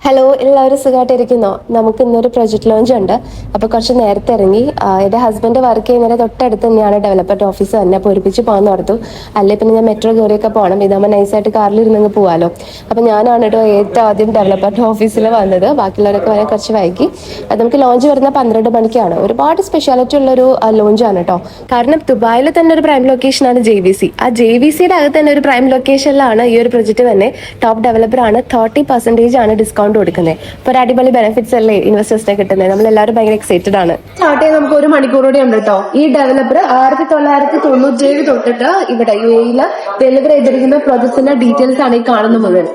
Hello, എല്ലാവരും സുഖമായിട്ടിരിക്കുന്നോ? നമുക്ക് ഇന്നൊരു പ്രൊജക്ട് ലോഞ്ച് ഉണ്ട്. അപ്പോൾ കുറച്ച് നേരത്തെ ഇറങ്ങി. എൻ്റെ ഹസ്ബൻഡ് വർക്ക് ചെയ്യുന്നതിന് തൊട്ടടുത്ത് തന്നെയാണ് ഡെവലപ്മെന്റ് ഓഫീസ് തന്നെ. അപ്പോൾ ഒരുമിച്ച് പോകാൻ ഓർത്തു. അല്ലെ പിന്നെ ഞാൻ മെട്രോ കയറിയൊക്കെ പോകണം. ഇതാകുമ്പോൾ നൈസായിട്ട് കാറിൽ ഇരുന്ന് പോകാമല്ലോ. അപ്പോൾ ഞാനാണ് കേട്ടോ ഏറ്റവും ആദ്യം ഡെവലപ്മെന്റ് ഓഫീസിൽ വന്നത്. ബാക്കിയുള്ളവരൊക്കെ വരെ കുറച്ച് വൈകി. അത് നമുക്ക് ലോഞ്ച് വരുന്ന 12 മണിക്കാണ്. ഒരുപാട് സ്പെഷ്യാലിറ്റി ഉള്ളൊരു ലോഞ്ചാണ് കേട്ടോ. കാരണം ദുബായിൽ തന്നെ ഒരു പ്രൈം ലൊക്കേഷനാണ് JVC. ആ JVCയുടെ അകത്ത് തന്നെ ഒരു പ്രൈം ലൊക്കേഷനിലാണ് ഈ ഒരു പ്രൊജക്ട് തന്നെ. ടോപ്പ് ഡെവലപ്പർ ആണ്. 30% ആണ് ഡിസ്കൗണ്ട് കൊടുക്കുന്നത്. ഇപ്പോൾ ഒരു അടിപൊളി ബെനിഫിറ്റ്സ് അല്ലേ ഇൻവെസ്റ്റേഴ്സിനെ കിട്ടുന്നത്. നമ്മളെല്ലാവരും ഭയങ്കര എക്സൈറ്റഡ് ആണ്. സ്റ്റാർട്ട് ചെയ്യാൻ നമുക്ക് 1 മണിക്കൂർ കൂടി ഉണ്ട് കേട്ടോ. ഈ ഡെവലപ്പർ 1997 തൊട്ടിട്ട് ഇവിടെ UAE ഡെലിവർ ചെയ്തിരിക്കുന്ന പ്രോജക്ട്സിന്റെ ഡീറ്റെയിൽസ് ആണ് ഈ കാണുന്ന മുഴുവൻ.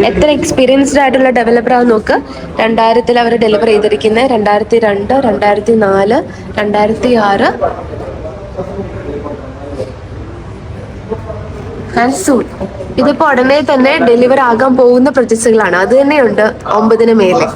എത്ര എക്സ്പീരിയൻസ്ഡ് ആയിട്ടുള്ള ഡെവലപ്പർ ആണെന്ന് നോക്ക്. 2000 അവർ ഡെലിവർ ചെയ്തിരിക്കുന്നത്, 2002, 2004, 2006 ആൻഡ് സൂൺ. ഇതിപ്പോ ഉടനെ തന്നെ ഡെലിവർ ആകാൻ പോകുന്ന പ്രൊജക്ട്സുകളാണ്. അത് തന്നെയുണ്ട് 9 മേലെ.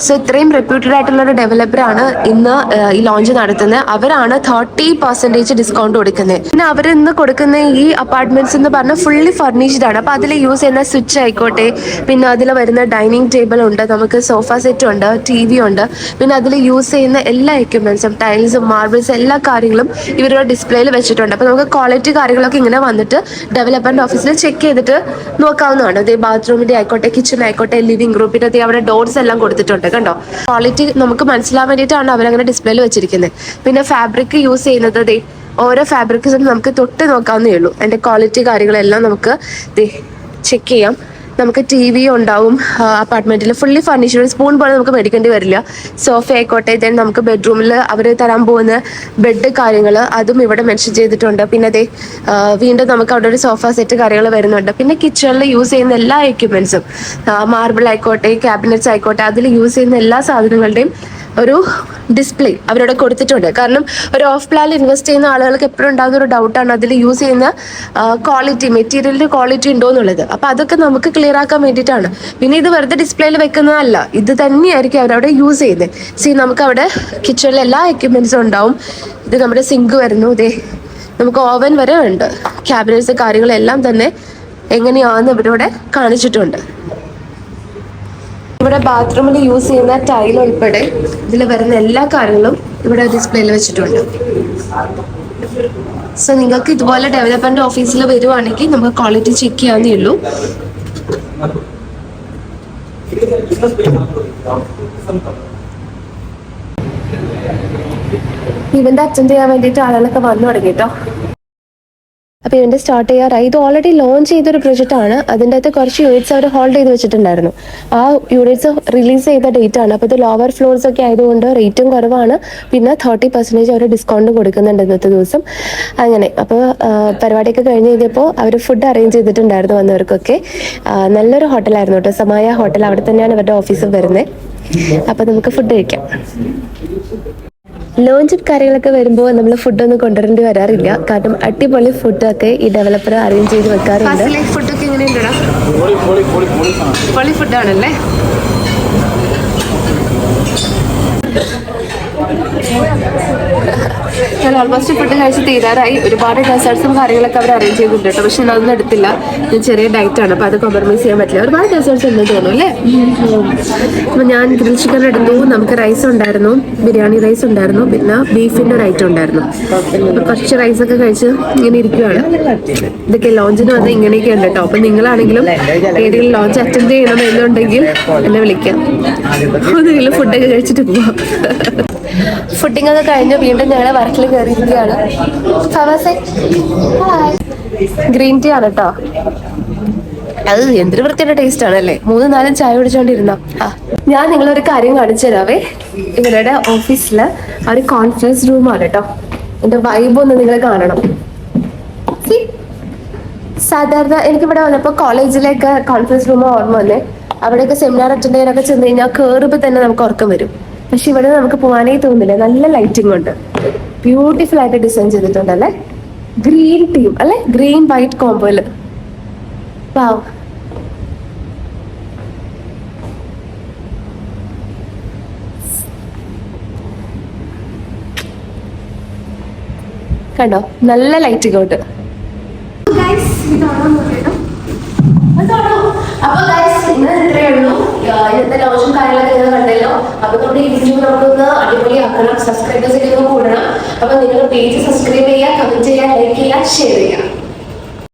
സോ ഇത്രയും റെപ്യൂട്ടഡ് ആയിട്ടുള്ള ഒരു ഡെവലപ്പറാണ് ഇന്ന് ഈ ലോഞ്ച് നടത്തുന്നത്. അവരാണ് 30% ഡിസ്കൗണ്ട് കൊടുക്കുന്നത്. പിന്നെ അവർ ഇന്ന് കൊടുക്കുന്ന ഈ അപ്പാർട്ട്മെന്റ്സ് എന്ന് പറഞ്ഞാൽ ഫുള്ളി ഫർണിഷ്ഡ് ആണ്. അപ്പൊ അതിൽ യൂസ് ചെയ്യുന്ന സ്വിച്ച് ആയിക്കോട്ടെ, പിന്നെ അതിൽ വരുന്ന ഡൈനിങ് ടേബിൾ ഉണ്ട്, നമുക്ക് സോഫ സെറ്റ് ഉണ്ട്, TV ഉണ്ട്, പിന്നെ അതിൽ യൂസ് ചെയ്യുന്ന എല്ലാ എക്യുപ്മെന്റ്സും, ടൈൽസും, മാർബിൾസും, എല്ലാ കാര്യങ്ങളും ഇവരുടെ ഡിസ്പ്ലേയിൽ വെച്ചിട്ടുണ്ട്. അപ്പൊ നമുക്ക് ക്വാളിറ്റി കാര്യങ്ങളൊക്കെ ഇങ്ങനെ വന്നിട്ട് ഡെവലപ്മെന്റ് ഓഫീസിൽ ചെക്ക് ചെയ്തിട്ട് നോക്കാവുന്നതാണ്. അതേ ബാത്റൂമിന്റെ ആയിക്കോട്ടെ, കിച്ചൺ ആയിക്കോട്ടെ, ലിവിംഗ് റൂം, പിന്നെ അവിടെ ഡോർസ് എല്ലാം കൊടുത്തിട്ടുണ്ട്. കണ്ടോ, ക്വാളിറ്റി നമുക്ക് മനസ്സിലാൻ വേണ്ടിയിട്ടാണ് അവരങ്ങനെ ഡിസ്പ്ലേയിൽ വെച്ചിരിക്കുന്നത്. പിന്നെ ഫാബ്രിക് യൂസ് ചെയ്യുന്നത് ഓരോ ഫാബ്രിക്സും നമുക്ക് തൊട്ട് നോക്കാവുന്നേ ഉള്ളൂ. അതിന്റെ ക്വാളിറ്റി കാര്യങ്ങളെല്ലാം നമുക്ക് ചെക്ക് ചെയ്യാം. നമുക്ക് TV ഉണ്ടാവും അപ്പാർട്ട്മെന്റിൽ. ഫുള്ളി ഫർണിഷ്ഡ്, സ്പൂൺ പോലെ നമുക്ക് മേടിക്കേണ്ടി വരില്ല. സോഫ ആയിക്കോട്ടെ, ദെൻ നമുക്ക് ബെഡ്റൂമിൽ അവർ തരാൻ പോകുന്ന ബെഡ് കാര്യങ്ങൾ അതും ഇവിടെ മെൻഷൻ ചെയ്തിട്ടുണ്ട്. പിന്നെ വീണ്ടും നമുക്ക് അവിടെ ഒരു സോഫ സെറ്റ് കാര്യങ്ങൾ വരുന്നുണ്ട്. പിന്നെ കിച്ചണിൽ യൂസ് ചെയ്യുന്ന എല്ലാ എക്യുപ്മെന്റ്സും, മാർബിൾ ആയിക്കോട്ടെ, ക്യാബിനറ്റ്സ് ആയിക്കോട്ടെ, അതിൽ യൂസ് ചെയ്യുന്ന എല്ലാ സാധനങ്ങളുടെയും ഒരു ഡിസ്പ്ലേ അവരോട് കൊടുത്തിട്ടുണ്ട്. കാരണം ഒരു ഓഫ് പ്ലാനിൽ ഇൻവെസ്റ്റ് ചെയ്യുന്ന ആളുകൾക്ക് എപ്പോഴും ഉണ്ടാകുന്ന ഒരു ഡൗട്ടാണ് അതിൽ യൂസ് ചെയ്യുന്ന ക്വാളിറ്റി, മെറ്റീരിയലിന്റെ ക്വാളിറ്റി ഉണ്ടോ എന്നുള്ളത്. അപ്പൊ അതൊക്കെ നമുക്ക് ക്ലിയർ ആക്കാൻ വേണ്ടിയിട്ടാണ്. പിന്നെ ഇത് വെറുതെ ഡിസ്പ്ലേയിൽ വെക്കുന്നതല്ല, ഇത് തന്നെയായിരിക്കും അവരവിടെ യൂസ് ചെയ്യുന്നത്. നമുക്ക് അവിടെ കിച്ചണിൽ എല്ലാ എക്യുപ്മെന്റ്സും ഉണ്ടാവും. ഇത് നമ്മുടെ സിങ്ക് വരുന്നു, നമുക്ക് ഓവൻ വരെ ഉണ്ട്. ക്യാബിനറ്റ്സ് കാര്യങ്ങളെല്ലാം തന്നെ എങ്ങനെയാണെന്ന് ഇവരിവിടെ കാണിച്ചിട്ടുണ്ട്. ഇവിടെ ബാത്റൂമിൽ യൂസ് ചെയ്യുന്ന ടൈൽ ഉൾപ്പെടെ ഇതിൽ വരുന്ന എല്ലാ കാര്യങ്ങളും ഇവിടെ ഡിസ്പ്ലേയിൽ വെച്ചിട്ടുണ്ട്. സോ നിങ്ങൾക്ക് ഇതുപോലെ ഡെവലപ്മെന്റ് ഓഫീസിൽ വരുവാണെങ്കിൽ നമുക്ക് ക്വാളിറ്റി ചെക്ക് ചെയ്യാവുന്നേ ഉള്ളൂ. ഇവന്റ് അറ്റൻഡ് ചെയ്യാൻ വേണ്ടിയിട്ട് ആളുകളൊക്കെ വന്നു തുടങ്ങി കേട്ടോ. അപ്പോൾ ഇവന്റ് സ്റ്റാർട്ട് ചെയ്യാറായി. ഇത് ഓൾറെഡി ലോഞ്ച് ചെയ്തൊരു പ്രൊജക്റ്റ് ആണ്. അതിൻ്റെ അകത്ത് കുറച്ച് യൂണിറ്റ്സ് അവർ ഹോൾഡ് ചെയ്ത് വെച്ചിട്ടുണ്ടായിരുന്നു. ആ യൂണിറ്റ്സ് റിലീസ് ചെയ്ത ഡേറ്റ് ആണ്. അപ്പോൾ ഇത് ലോവർ ഫ്ലോർസ് ഒക്കെ ആയതുകൊണ്ട് റേറ്റും കുറവാണ്. പിന്നെ 30% അവർ ഡിസ്കൗണ്ട് കൊടുക്കുന്നുണ്ട് ഇന്നത്തെ ദിവസം. അങ്ങനെ അപ്പോൾ പരിപാടിയൊക്കെ കഴിഞ്ഞ് കഴിഞ്ഞപ്പോൾ അവർ ഫുഡ് അറേഞ്ച് ചെയ്തിട്ടുണ്ടായിരുന്നു വന്നവർക്കൊക്കെ. നല്ലൊരു ഹോട്ടലായിരുന്നു കേട്ടോ, സമായ ഹോട്ടൽ. അവിടെ തന്നെയാണ് ഇവരുടെ ഓഫീസ് വരുന്നത്. അപ്പോൾ നമുക്ക് ഫുഡ് കഴിക്കാം. ലോഞ്ചും കാര്യങ്ങളൊക്കെ വരുമ്പോൾ നമ്മൾ ഫുഡൊന്നും കൊണ്ടുവരേണ്ടി വരാറില്ല. കാരണം അടിപൊളി ഫുഡൊക്കെ ഈ ഡെവലപ്പർ അറേഞ്ച് ചെയ്ത് വെക്കാറുണ്ട്. ഫുഡൊക്കെ എങ്ങനെയുണ്ടോ? പൊളി ഫുഡാണല്ലേ. ഞാൻ ഓൾമോസ്റ്റ് ഫുഡ് കഴിച്ച് തീരാറായി. ഒരുപാട് ഡെസേർട്സും കാര്യങ്ങളൊക്കെ അവർ അറേഞ്ച് ചെയ്തിട്ടുണ്ട് കേട്ടോ. പക്ഷെ അതൊന്നും എടുത്തില്ല, ഞാൻ ചെറിയ ഡയറ്റാണ്, അപ്പോൾ അത് കോംപ്രമൈസ് ചെയ്യാൻ പറ്റില്ല. ഒരുപാട് ഡെസേർട്സ് ഉണ്ടെന്ന് തോന്നുന്നു അല്ലേ. അപ്പോൾ ഞാൻ ഗ്രിൽ ചിക്കൻ എടുത്തു. നമുക്ക് റൈസ് ഉണ്ടായിരുന്നു, ബിരിയാണി റൈസ് ഉണ്ടായിരുന്നു, പിന്നെ ബീഫിൻ്റെ ഒരു ഐറ്റം ഉണ്ടായിരുന്നു. അപ്പോൾ കുറച്ച് റൈസൊക്കെ കഴിച്ച് ഇങ്ങനെ ഇരിക്കുകയാണ്. ഇതൊക്കെ ലോഞ്ചിന് വന്ന് ഇങ്ങനെയൊക്കെ ഉണ്ട് കേട്ടോ. അപ്പോൾ നിങ്ങളാണെങ്കിലും ഏതെങ്കിലും ലോഞ്ച് അറ്റൻഡ് ചെയ്യണം എന്നുണ്ടെങ്കിൽ എന്നെ വിളിക്കാം. ഒന്നുകിലും ഫുഡൊക്കെ കഴിച്ചിട്ട് പോവാം. ഫുഡിങ് ഒക്കെ കഴിഞ്ഞ് വീണ്ടും ഞങ്ങൾ വർക്കിൽ കയറിയിരിക്കുകയാണ്. ഗ്രീൻ ടീ ആണ് കേട്ടോ. അത് എന്തൊരു വൃത്തിയുടെ ടേസ്റ്റ് ആണല്ലേ. 3-4 ചായ കുടിച്ചോണ്ടിരുന്ന. ഞാൻ നിങ്ങളൊരു കാര്യം കാണിച്ചു തരാവേ. ഇവരുടെ ഓഫീസില് ഒരു കോൺഫറൻസ് റൂമാണ് കേട്ടോ. എന്റെ വൈബ് ഒന്ന് നിങ്ങൾ കാണണം. സാധാരണ എനിക്കിവിടെ വന്നപ്പോൾ കോളേജിലേക്ക് കോൺഫറൻസ് റൂം ഓർമ്മ വന്നേ. അവിടെയൊക്കെ സെമിനാർ അറ്റൻഡ് ചെയ്യാനൊക്കെ ചെന്ന് കഴിഞ്ഞാൽ കയറുമ്പോൾ തന്നെ നമുക്ക് ഉറക്കം വരും. പക്ഷെ ഇവിടെ നമുക്ക് പോകാനേ തോന്നില്ല. നല്ല ലൈറ്റിംഗ് ഉണ്ട്, ബ്യൂട്ടിഫുൾ ആയിട്ട് ഡിസൈൻ ചെയ്തിട്ടുണ്ടല്ലേ. ഗ്രീൻ ടീം അല്ലെ, ഗ്രീൻ വൈറ്റ് കോംബോയില്. വാവ്, കണ്ടോ, നല്ല ലൈറ്റിംഗ് ഉണ്ട്. അപ്പൊ ഇത്രയേ ഉള്ളൂ. ഇന്നത്തെ ലോഞ്ചും കാര്യങ്ങളൊക്കെ നിങ്ങൾ കണ്ടല്ലോ. അപ്പൊ നമ്മുടെ യൂട്യൂബ് നമുക്കൊന്ന് അടിപൊളിയാക്കണം, സബ്സ്ക്രൈബേഴ്സിലേക്ക് കൂടണം. അപ്പൊ നിങ്ങൾ പേജ് സബ്സ്ക്രൈബ് ചെയ്യുക, കമന്റ് ചെയ്യുക, ലൈക്ക് ചെയ്യുക, ഷെയർ ചെയ്യുക.